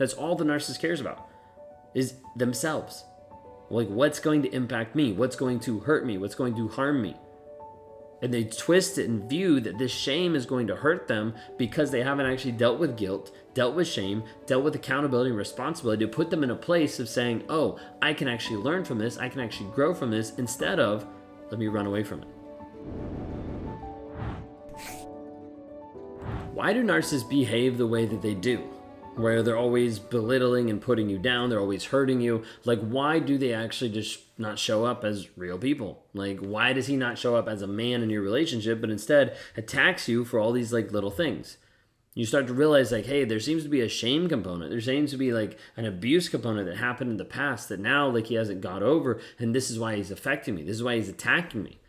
That's all the narcissist cares about, is themselves. Like, what's going to impact me? What's going to hurt me? What's going to harm me? And they twist it and view that this shame is going to hurt them because they haven't actually dealt with guilt, dealt with shame, dealt with accountability and responsibility to put them in a place of saying, oh, I can actually learn from this. I can actually grow from this, instead of, let me run away from it. Why do narcissists behave the way that they do? Where they're always belittling and putting you down, they're always hurting you. Like, why do they actually just not show up as real people? Like, why does he not show up as a man in your relationship, but instead attacks you for all these like little things? You start to realize, like, hey, there seems to be a shame component. There seems to be like an abuse component that happened in the past that now like he hasn't got over, and this is why he's affecting me. This is why he's attacking me.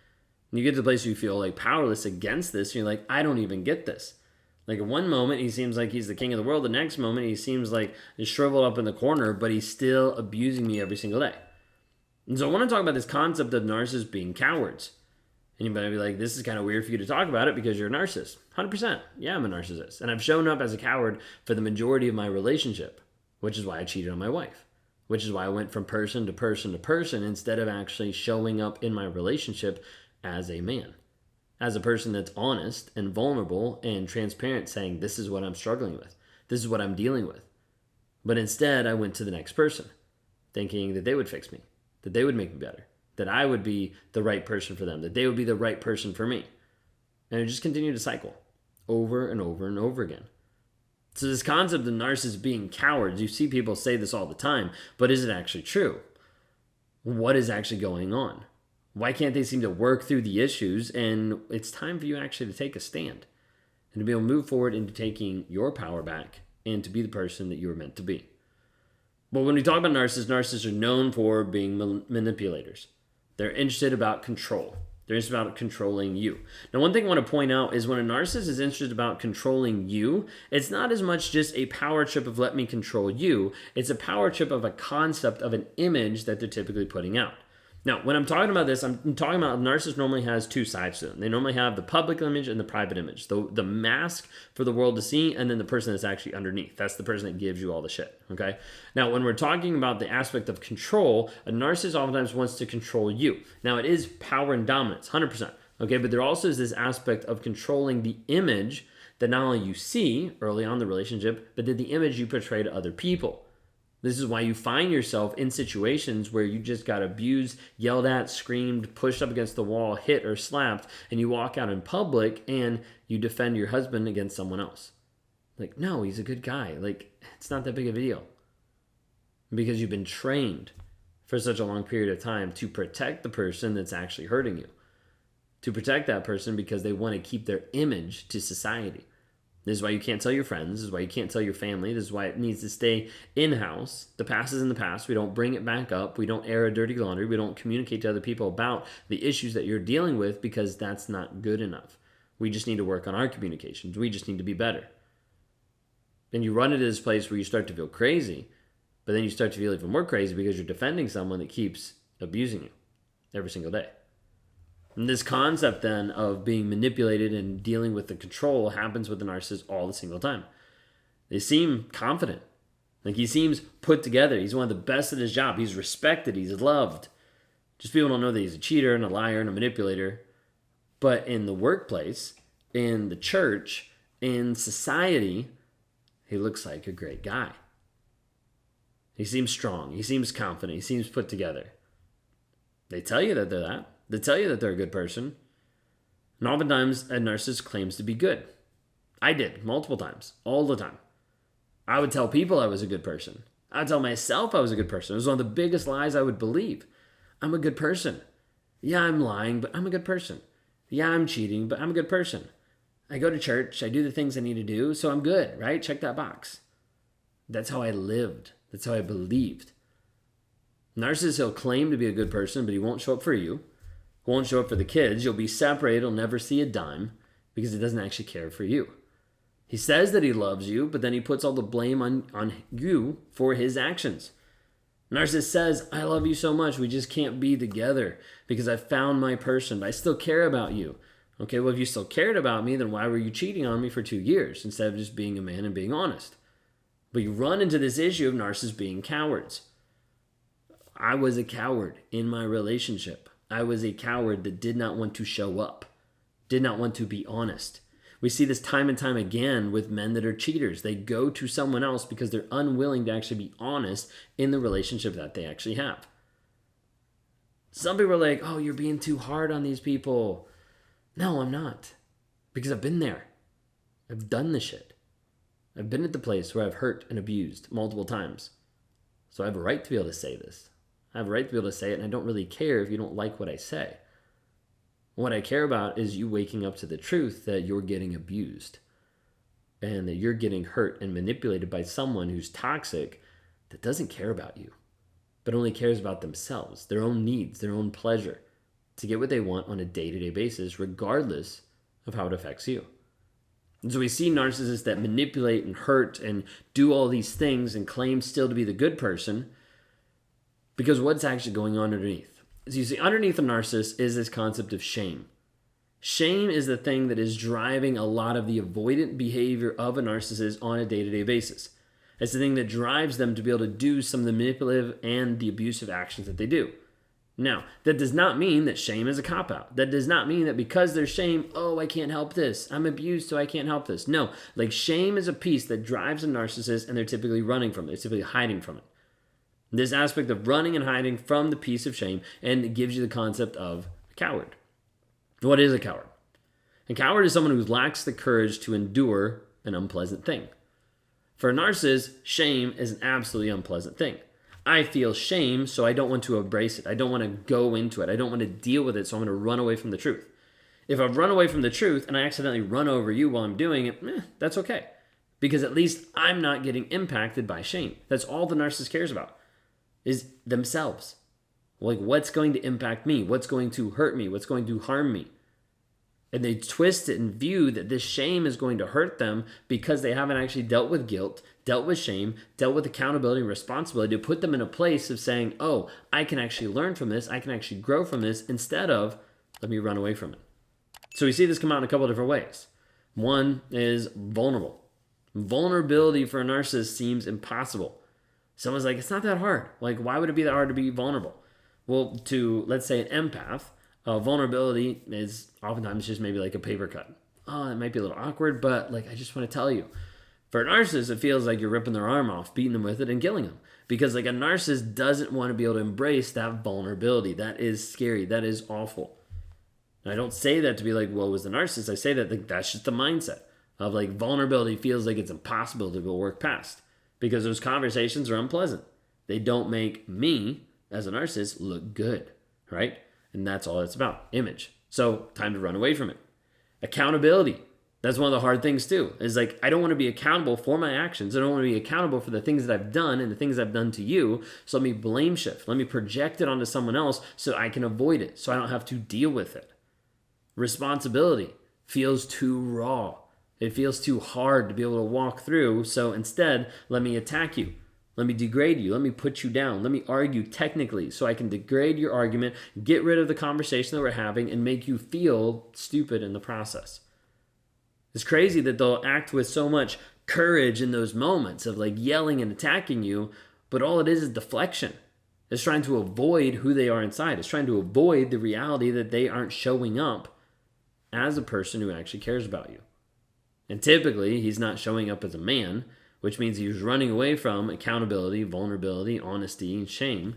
And you get to the place where you feel like powerless against this, and you're like, I don't even get this. Like, at one moment, he seems like he's the king of the world. The next moment, he seems like he's shriveled up in the corner, but he's still abusing me every single day. And so I want to talk about this concept of narcissists being cowards. And you might be like, this is kind of weird for you to talk about it because you're a narcissist. 100%. Yeah, I'm a narcissist. And I've shown up as a coward for the majority of my relationship, which is why I cheated on my wife, which is why I went from person to person to person instead of actually showing up in my relationship as a man. As a person that's honest and vulnerable and transparent, saying, this is what I'm struggling with. This is what I'm dealing with. But instead, I went to the next person, thinking that they would fix me, that they would make me better, that I would be the right person for them, that they would be the right person for me. And it just continued to cycle over and over and over again. So this concept of narcissists being cowards, you see people say this all the time, but is it actually true? What is actually going on? Why can't they seem to work through the issues? And it's time for you actually to take a stand and to be able to move forward into taking your power back and to be the person that you were meant to be. But when we talk about narcissists, narcissists are known for being manipulators. They're interested about control. They're interested about controlling you. Now, one thing I want to point out is when a narcissist is interested about controlling you, it's not as much just a power trip of let me control you. It's a power trip of a concept of an image that they're typically putting out. Now, when I'm talking about this, I'm talking about narcissist normally has two sides to them. They normally have the public image and the private image, the mask for the world to see, and then the person that's actually underneath. That's the person that gives you all the shit, okay? Now, when we're talking about the aspect of control, a narcissist oftentimes wants to control you. Now, it is power and dominance, 100%, okay? But there also is this aspect of controlling the image that not only you see early on in the relationship, but that the image you portray to other people. This is why you find yourself in situations where you just got abused, yelled at, screamed, pushed up against the wall, hit or slapped, and you walk out in public and you defend your husband against someone else. Like, no, he's a good guy. Like, it's not that big of a deal. Because you've been trained for such a long period of time to protect the person that's actually hurting you. To protect that person because they want to keep their image to society. This is why you can't tell your friends. This is why you can't tell your family. This is why it needs to stay in-house. The past is in the past. We don't bring it back up. We don't air a dirty laundry. We don't communicate to other people about the issues that you're dealing with because that's not good enough. We just need to work on our communications. We just need to be better. And you run into this place where you start to feel crazy, but then you start to feel even more crazy because you're defending someone that keeps abusing you every single day. And this concept then of being manipulated and dealing with the control happens with the narcissist all the single time. They seem confident. Like he seems put together. He's one of the best at his job. He's respected. He's loved. Just people don't know that he's a cheater and a liar and a manipulator. But in the workplace, in the church, in society, he looks like a great guy. He seems strong. He seems confident. He seems put together. They tell you that they're that. They tell you that they're a good person. And oftentimes, a narcissist claims to be good. I did, multiple times, all the time. I would tell people I was a good person. I would tell myself I was a good person. It was one of the biggest lies I would believe. I'm a good person. Yeah, I'm lying, but I'm a good person. Yeah, I'm cheating, but I'm a good person. I go to church, I do the things I need to do, so I'm good, right? Check that box. That's how I lived. That's how I believed. Narcissist, he'll claim to be a good person, but he won't show up for you. Won't show up for the kids. You'll be separated. He'll never see a dime because he doesn't actually care for you. He says that he loves you, but then he puts all the blame on you for his actions. Narcissist says, I love you so much. We just can't be together because I found my person, but I still care about you. Okay, well, if you still cared about me, then why were you cheating on me for 2 years instead of just being a man and being honest? But you run into this issue of narcissists being cowards. I was a coward in my relationship. I was a coward that did not want to show up, did not want to be honest. We see this time and time again with men that are cheaters. They go to someone else because they're unwilling to actually be honest in the relationship that they actually have. Some people are like, oh, you're being too hard on these people. No, I'm not. Because I've been there. I've done the shit. I've been at the place where I've hurt and abused multiple times. So I have a right to be able to say this. I have a right to be able to say it, and I don't really care if you don't like what I say. What I care about is you waking up to the truth that you're getting abused and that you're getting hurt and manipulated by someone who's toxic that doesn't care about you, but only cares about themselves, their own needs, their own pleasure, to get what they want on a day-to-day basis, regardless of how it affects you. And so we see narcissists that manipulate and hurt and do all these things and claim still to be the good person, because what's actually going on underneath? So you see, underneath a narcissist is this concept of shame. Shame is the thing that is driving a lot of the avoidant behavior of a narcissist on a day-to-day basis. It's the thing that drives them to be able to do some of the manipulative and the abusive actions that they do. Now, that does not mean that shame is a cop-out. That does not mean that because there's shame, oh, I can't help this. I'm abused, so I can't help this. No, like shame is a piece that drives a narcissist, and they're typically running from it. They're typically hiding from it. This aspect of running and hiding from the piece of shame, and it gives you the concept of a coward. What is a coward? A coward is someone who lacks the courage to endure an unpleasant thing. For a narcissist, shame is an absolutely unpleasant thing. I feel shame, so I don't want to embrace it. I don't want to go into it. I don't want to deal with it, so I'm going to run away from the truth. If I run away from the truth and I accidentally run over you while I'm doing it, that's okay. Because at least I'm not getting impacted by shame. That's all the narcissist cares about, is themselves. Like, what's going to impact me? What's going to hurt me? What's going to harm me? And they twist it and view that this shame is going to hurt them because they haven't actually dealt with guilt, dealt with shame, dealt with accountability and responsibility to put them in a place of saying, oh, I can actually learn from this. I can actually grow from this, instead of let me run away from it. So we see this come out in a couple of different ways. One is vulnerable. Vulnerability for a narcissist seems impossible. Someone's like, it's not that hard. Like, why would it be that hard to be vulnerable? Well, to, let's say, an empath, vulnerability is oftentimes just maybe like a paper cut. Oh, it might be a little awkward, but like, I just want to tell you. For a narcissist, it feels like you're ripping their arm off, beating them with it, and killing them. Because like a narcissist doesn't want to be able to embrace that vulnerability. That is scary. That is awful. And I don't say that to be like, woe was the narcissist. I say that like, that's just the mindset of like vulnerability feels like it's impossible to go work past. Because those conversations are unpleasant. They don't make me, as a narcissist, look good, right? And that's all it's about, image. So time to run away from it. Accountability. That's one of the hard things too. Is like, I don't want to be accountable for my actions. I don't want to be accountable for the things that I've done and the things I've done to you. So let me blame shift. Let me project it onto someone else so I can avoid it. So I don't have to deal with it. Responsibility feels too raw. It feels too hard to be able to walk through. So instead, let me attack you. Let me degrade you. Let me put you down. Let me argue technically so I can degrade your argument, get rid of the conversation that we're having, and make you feel stupid in the process. It's crazy that they'll act with so much courage in those moments of like yelling and attacking you, but all it is deflection. It's trying to avoid who they are inside. It's trying to avoid the reality that they aren't showing up as a person who actually cares about you. And typically, he's not showing up as a man, which means he's running away from accountability, vulnerability, honesty, and shame,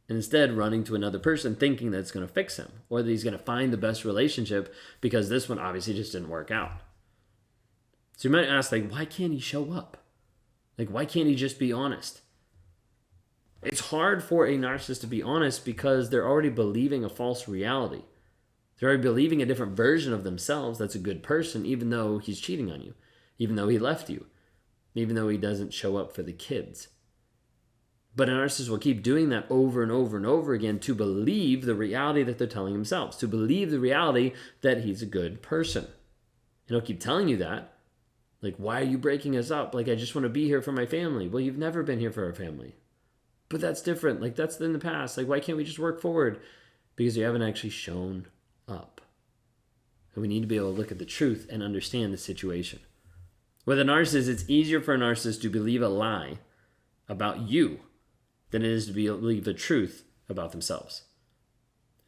and instead running to another person thinking that it's going to fix him, or that he's going to find the best relationship because this one obviously just didn't work out. So you might ask, like, why can't he show up? Like, why can't he just be honest? It's hard for a narcissist to be honest because they're already believing a false reality. They're already believing a different version of themselves that's a good person, even though he's cheating on you, even though he left you, even though he doesn't show up for the kids. But a narcissist will keep doing that over and over and over again to believe the reality that they're telling themselves, to believe the reality that he's a good person. And he'll keep telling you that. Like, why are you breaking us up? Like, I just want to be here for my family. Well, you've never been here for our family. But that's different. Like, that's in the past. Like, why can't we just work forward? Because you haven't actually shown up. And we need to be able to look at the truth and understand the situation. With a narcissist, it's easier for a narcissist to believe a lie about you than it is to believe the truth about themselves.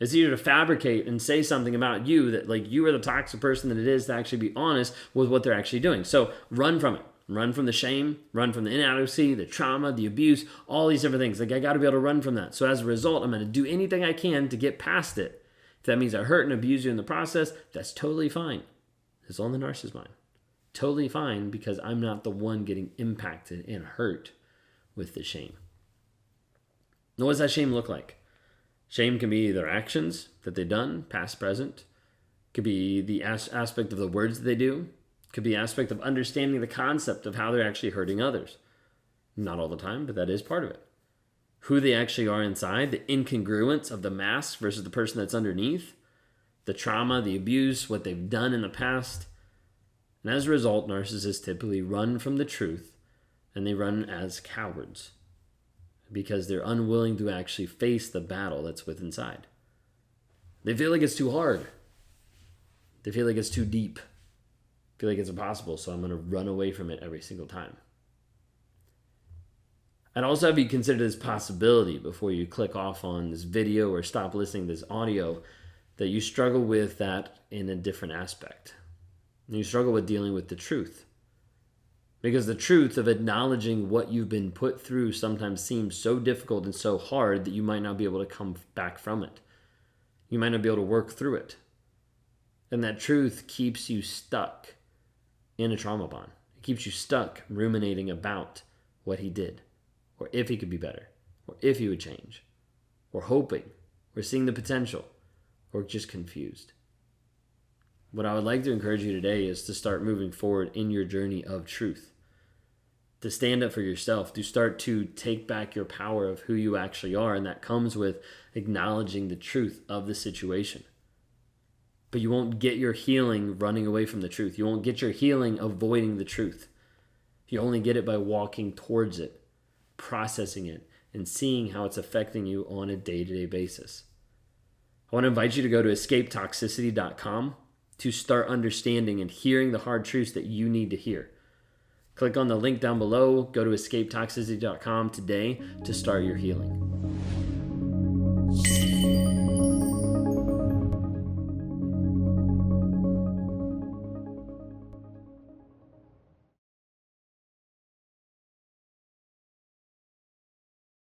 It's easier to fabricate and say something about you that like you are the toxic person than it is to actually be honest with what they're actually doing. So run from it. Run from the shame, run from the inadequacy, the trauma, the abuse, all these different things. Like I got to be able to run from that. So as a result, I'm going to do anything I can to get past it. If that means I hurt and abuse you in the process, that's totally fine. It's on the narcissist's mind. Totally fine because I'm not the one getting impacted and hurt with the shame. Now, what does that shame look like? Shame can be their actions that they've done, past, present. Could be the aspect of the words that they do. Could be aspect of understanding the concept of how they're actually hurting others. Not all the time, but that is part of it. Who they actually are inside, the incongruence of the mask versus the person that's underneath, the trauma, the abuse, what they've done in the past. And as a result, narcissists typically run from the truth, and they run as cowards because they're unwilling to actually face the battle that's within inside. They feel like it's too hard. They feel like it's too deep. Feel like it's impossible, so I'm going to run away from it every single time. I'd also have you consider this possibility before you click off on this video or stop listening to this audio, that you struggle with that in a different aspect. You struggle with dealing with the truth. Because the truth of acknowledging what you've been put through sometimes seems so difficult and so hard that you might not be able to come back from it. You might not be able to work through it. And that truth keeps you stuck in a trauma bond. It keeps you stuck ruminating about what he did, or if he could be better, or if he would change, or hoping, or seeing the potential, or just confused. What I would like to encourage you today is to start moving forward in your journey of truth, to stand up for yourself, to start to take back your power of who you actually are, and that comes with acknowledging the truth of the situation. But you won't get your healing running away from the truth. You won't get your healing avoiding the truth. You only get it by walking towards it, processing it, and seeing how it's affecting you on a day-to-day basis. I want to invite you to go to escapetoxicity.com to start understanding and hearing the hard truths that you need to hear. Click on the link down below, go to escapetoxicity.com today to start your healing.